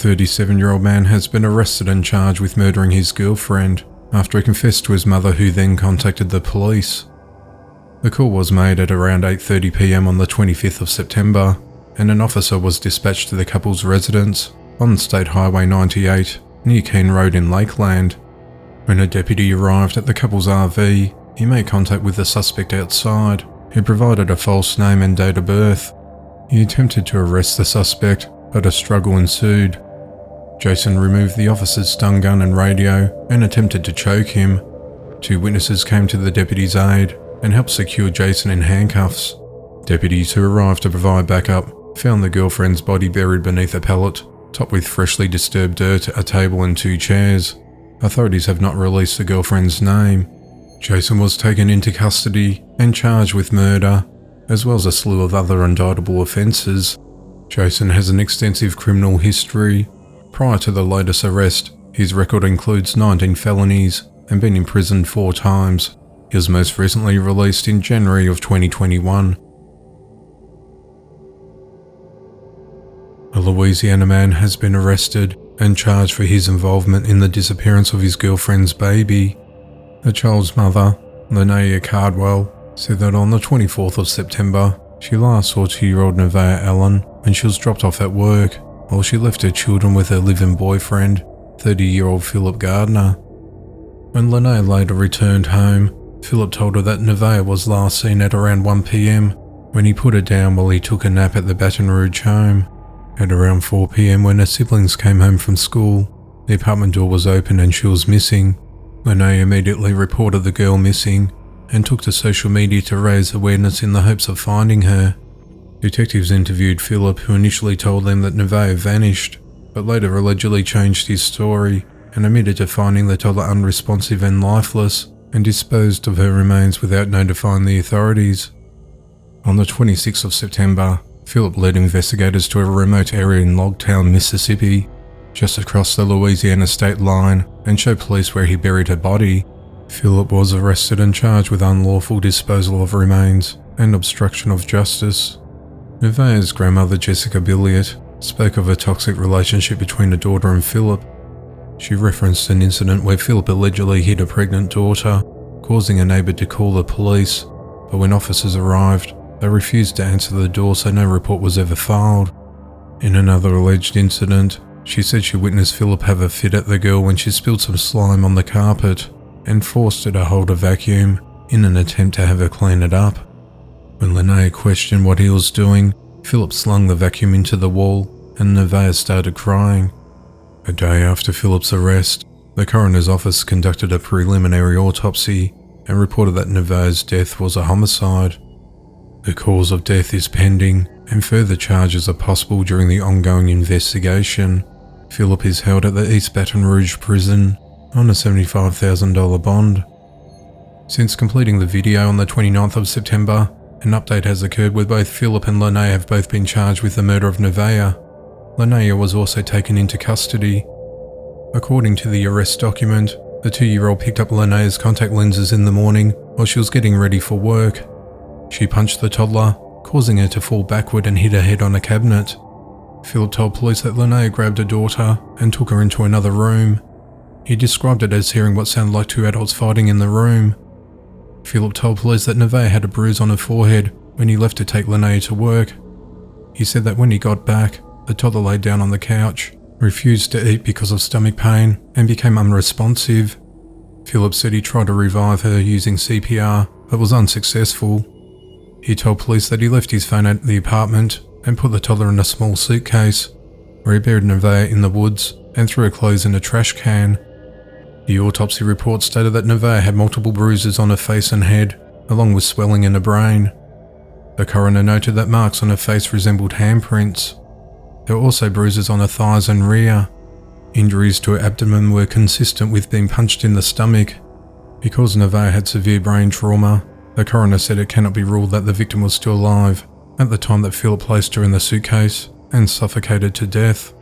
37-year-old man has been arrested and charged with murdering his girlfriend after he confessed to his mother, who then contacted the police. The call was made at around 8:30 p.m. on the 25th of September, and an officer was dispatched to the couple's residence on State Highway 98 near Keene Road in Lakeland. When a deputy arrived at the couple's RV, he made contact with the suspect outside, who provided a false name and date of birth. He attempted to arrest the suspect, but a struggle ensued. Jason removed the officer's stun gun and radio and attempted to choke him. Two witnesses came to the deputy's aid and helped secure Jason in handcuffs. Deputies who arrived to provide backup found the girlfriend's body buried beneath a pallet, topped with freshly disturbed dirt, a table and two chairs. Authorities have not released the girlfriend's name. Jason was taken into custody and charged with murder, as well as a slew of other indictable offences. Jason has an extensive criminal history. Prior to the latest arrest, his record includes 19 felonies and been imprisoned 4 times. He was most recently released in January of 2021. A Louisiana man has been arrested and charged for his involvement in the disappearance of his girlfriend's baby. The child's mother, Linnea Cardwell, said that on the 24th of September, she last saw 2-year-old Nevaeh Allen when she was dropped off at work, while she left her children with her live-in boyfriend, 30-year-old Philip Gardner. When Linnea later returned home, Philip told her that Nevaeh was last seen at around 1 p.m. when he put her down while he took a nap at the Baton Rouge home. At around 4 p.m. when her siblings came home from school, the apartment door was open and she was missing. Linnea immediately reported the girl missing and took to social media to raise awareness in the hopes of finding her. Detectives interviewed Philip, who initially told them that Nevaeh vanished, but later allegedly changed his story and admitted to finding the toddler unresponsive and lifeless, and disposed of her remains without notifying the authorities. On the 26th of September, Philip led investigators to a remote area in Logtown, Mississippi, just across the Louisiana state line, and showed police where he buried her body. Philip was arrested and charged with unlawful disposal of remains and obstruction of justice. Nevaeh's grandmother, Jessica Billiot, spoke of a toxic relationship between her daughter and Philip. She referenced an incident where Philip allegedly hit a pregnant daughter, causing a neighbour to call the police, but when officers arrived, they refused to answer the door, so no report was ever filed. In another alleged incident, she said she witnessed Philip have a fit at the girl when she spilled some slime on the carpet and forced her to hold a vacuum in an attempt to have her clean it up. When Linnea questioned what he was doing, Philip slung the vacuum into the wall and Nevaeh started crying. A day after Philip's arrest, the coroner's office conducted a preliminary autopsy and reported that Nevaeh's death was a homicide. The cause of death is pending and further charges are possible during the ongoing investigation. Philip is held at the East Baton Rouge prison on a $75,000 bond. Since completing the video on the 29th of September, an update has occurred where both Philip and Linnea have both been charged with the murder of Nevaeh. Linnea was also taken into custody. According to the arrest document, the 2-year-old picked up Linnea's contact lenses in the morning while she was getting ready for work. She punched the toddler, causing her to fall backward and hit her head on a cabinet. Philip told police that Linnea grabbed her daughter and took her into another room. He described it as hearing what sounded like 2 adults fighting in the room. Philip told police that Nevaeh had a bruise on her forehead when he left to take Linnea to work. He said that when he got back, the toddler laid down on the couch, refused to eat because of stomach pain, and became unresponsive. Philip said he tried to revive her using CPR, but was unsuccessful. He told police that he left his phone at the apartment and put the toddler in a small suitcase, where he buried Nevaeh in the woods and threw her clothes in a trash can. The autopsy report stated that Nevaeh had multiple bruises on her face and head, along with swelling in her brain. The coroner noted that marks on her face resembled handprints. There were also bruises on her thighs and rear. Injuries to her abdomen were consistent with being punched in the stomach. Because Nevaeh had severe brain trauma, the coroner said it cannot be ruled that the victim was still alive at the time that Philip placed her in the suitcase and suffocated to death.